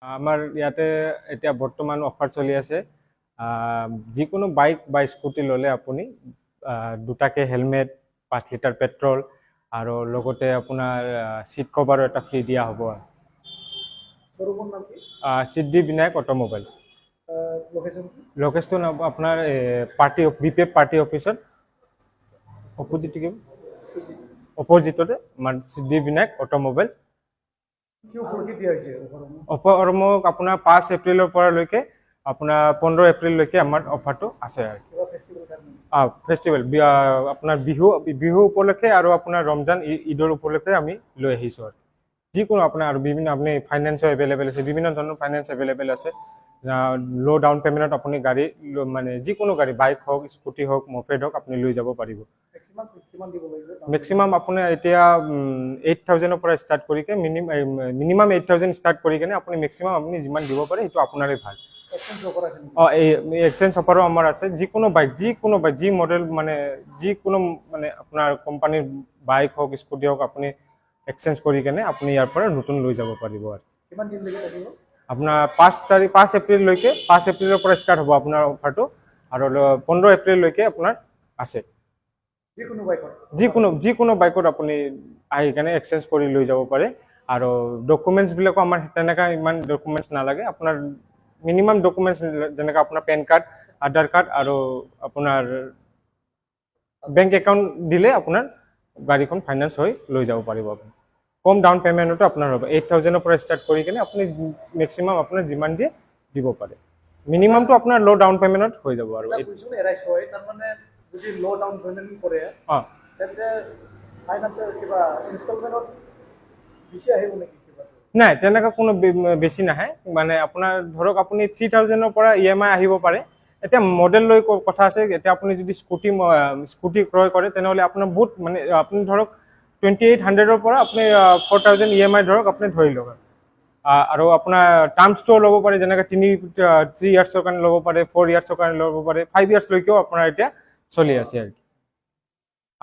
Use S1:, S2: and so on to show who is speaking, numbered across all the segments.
S1: আমাৰ ইয়াতে এতিয়া বৰ্তমান অফাৰ চলি আছে যিকোনো বাইক বা স্কুটি ল'লে আপুনি দুটাকে হেলমেট 5 লিটাৰ পেট্ৰল আৰু লগতে আপোনাৰ সিট কভাৰো এটা ফ্ৰী দিয়া হ'ব
S2: শ্বৰুমৰ নাম কি
S1: সিদ্ধি বিনায়ক অটোমোবাইলছ লোকেশন আপোনাৰ পাৰ্টি বিপেপ পাৰ্টি অফিসত অপোজিটতে আমাৰ সিদ্ধি বিনায়ক অটোমোবাইলছ অফাৰমক আপোনাৰ 5 এপ্ৰিলৰ পৰা লৈকে আপোনাৰ 15 এপ্ৰিললৈকে আমাৰ অফাৰটো আছে ফেষ্টিভেল আপোনাৰ বিহু উপলক্ষে আৰু আপোনাৰ ৰমজান ঈদৰ উপলক্ষে আমি লৈ আহিছোঁ আৰু যিকোনো আপোনাৰ আৰু বিভিন্ন আপুনি ফাইনেন্সো এভেইলেবল আছে বিভিন্ন ধৰণৰ ফাইনেন্স এভেইলেবল আছে লো ডাউন পেমেন্টত আপুনি গাড়ী মানে যিকোনো গাড়ী বাইক হওক স্কুটি হওক মপেড হওক আপুনি লৈ যাব পাৰিব মেক্সিমাম আপোনাৰ এতিয়া 8000 পৰা ষ্টাৰ্ট কৰিকে মিনিমাম 8000 ষ্টাৰ্ট কৰিকেনে আপুনি মেক্সিমাম আপুনি যিমান দিব পাৰে সেইটো আপোনাৰে ভাল এই এক্সচেঞ্জ অফাৰো আমাৰ আছে যিকোনো বাইক যি মডেল মানে যিকোনো মানে আপোনাৰ কোম্পানীৰ বাইক হওক স্কুটি হওক আপুনি এক্সচেঞ্জ কৰি কেনে আপুনি ইয়াৰ পৰা নতুন লৈ যাব পাৰিব আৰু কিমান দিন লাগি থাকিব আপোনাৰ 5 এপ্ৰিললৈকে 5 এপ্ৰিলৰ পৰা ষ্টাৰ্ট হ'ব আপোনাৰ অফাৰটো আৰু 15 এপ্ৰিললৈকে আপোনাৰ আছে যিকোনো বাইকত আপুনি আহি কেনে এক্সচেঞ্জ কৰি লৈ যাব পাৰে আৰু ডকুমেন্টছ বিলাকো আমাৰ তেনেকা ইমান ডকুমেন্টছ নালাগে আপোনাৰ মিনিমাম ডকুমেন্টছ যেনেকা আপোনাৰ পেন কাৰ্ড আধাৰ কাৰ্ড আৰু আপোনাৰ বেংক একাউণ্ট দিলে আপোনাৰ গাড়ীখন ফাইনেন্স হৈ লৈ যাব পাৰিব আপুনি কম ডাউন পেমেন্টটো আপোনাৰ হ'ব 8000 পৰা ষ্টাৰ্ট কৰি কেনে আপুনি মেক্সিমাম আপোনাৰ যিমান দিয়ে দিব পাৰে মিনিমামটো আপোনাৰ লো ডাউন পেমেন্টত হৈ যাব আৰু এৰাইছ হয় তাৰ মানে যদি লো ডাউন পেমেন্ট কৰে তেন্তে ফাইনান্সৰ কিবা ইনষ্টলমেন্টত বেছি আহিব নেকি নাই তেনেকা কোনো বেছি নাহে মানে আপোনাৰ ধৰক আপুনি 3000 পৰা ইএমআই আহিব পাৰে এতিয়া মডেল লৈ কথা আছে এতিয়া আপুনি যদি স্কুটি ক্ৰয় কৰে তেনেহলে আপোনাৰ বহুত মানে আপুনি ধৰক 2800 পৰা আপুনি 4000 ইএমআই ধৰক আপুনি ধৰি লওক আৰু আপোনাৰ টাৰ্মছটো ল'ব পাৰে যেনেকৈ 3 ইয়াৰ্ছৰ কাৰণে ল'ব পাৰে 4 ইয়াৰ্ছৰ কাৰণে ল'ব পাৰে 5 ইয়াৰ্ছ লৈকেও আপোনাৰ এতিয়া চলি আছে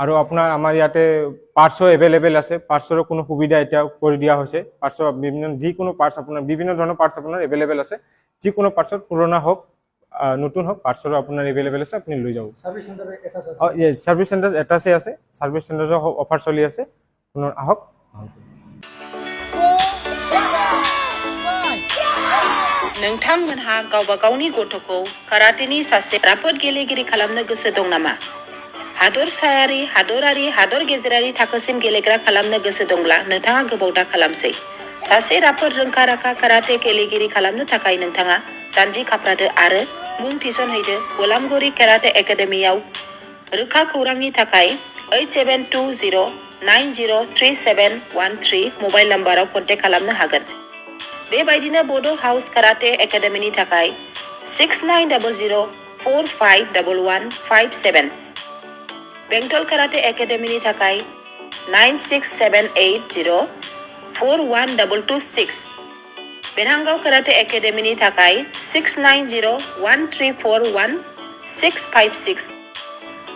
S1: আৰু আপোনাৰ আমাৰ ইয়াতে পাৰ্টসো এভেইলেবল আছে পাৰ্টসৰ কোনো সুবিধা এতিয়া কৰি দিয়া হৈছে পাৰ্টস বিভিন্ন যিকোনো পাৰ্টস আপোনাৰ বিভিন্ন ধৰণৰ পাৰ্টস আপোনাৰ এভেইলেবল আছে যিকোনো পাৰ্টসত পুৰণা হোক নতুন হোক পাৰ্টসৰ আপোনাৰ এভেইলেবল আছে আপুনি লৈ যাব সাৰ্ভিস সেন্টাৰ এটা আছে সাৰ্ভিস সেন্টাৰ এটাছে আছে সাৰ্ভিস সেন্টাৰৰ অফাৰ চলি আছে পুনৰ আহক
S3: नोंथांमोनहा गावबा गावनि गथ'खौ काराटेनि सासे राफोद गेलेगिरि खालामनो गोसो दं नामा? हादरसायारि, हादरारि, हादर गेजेरारि थाखोसिम गेलेग्रा खालामनो गोसो दंब्ला नोंथाङा गोबाव दा खालामसै। सासे राफोद रोंखा-राखा काराटे गेलेगिरि खालामनो थाखाय नोंथाङा जानजि खाफ्रादो आरो मुं थिसनहैदो गलामगुरि काराटे एकाडेमियाव। रोखा खौरांनि थाखाय 8720903713 मबाइल नाम्बाराव कन्टेक्ट खालामनो हागोन। बेबायदिनो बड' हाउस काराटे एकाडेमिनि थाखाय 6900451157 बेंटल काराटे एकाडेमिनि थाखाय 9678041226 बेरहांगाव काराटे एकाडेमिनि थाखाय 6901341656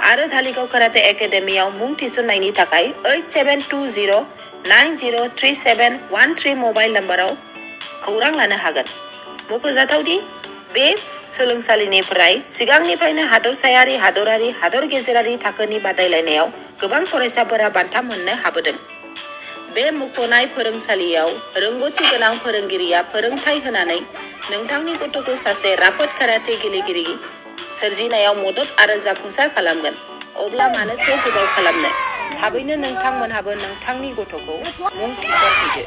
S3: आरो धालिगाव काराटे एकाडेमियाव मुं थिसननायनि थाखाय 8720903713 मबाइल नाम्बाराव खौरां लानो हागोन। मख'जाथावदि बे सोलोंसालिनिफ्राय सिगांनिफ्रायनो हादरसायारि, हादरारि, हादर गेजेरारि थाखोनि बादायलायनायाव गोबां फरायसाफोरा बान्था मोननो हाबोदों। बे मुंख'नाय फोरोंसालियाव रोंग'थि गोनां फोरोंगिरिया फोरोंथाय होनानै नोंथांनि गथ'खौ सासे राफोद काराटे गेलेगिरि सोरजिनायाव मदद आरो जाफुंसार खालामगोन। अब्ला मानोथो गोबाव खालामनो? थाबैनो नोंथांमोनहाबो नोंथांनि गथ'खौ मुं थिसनहैदो।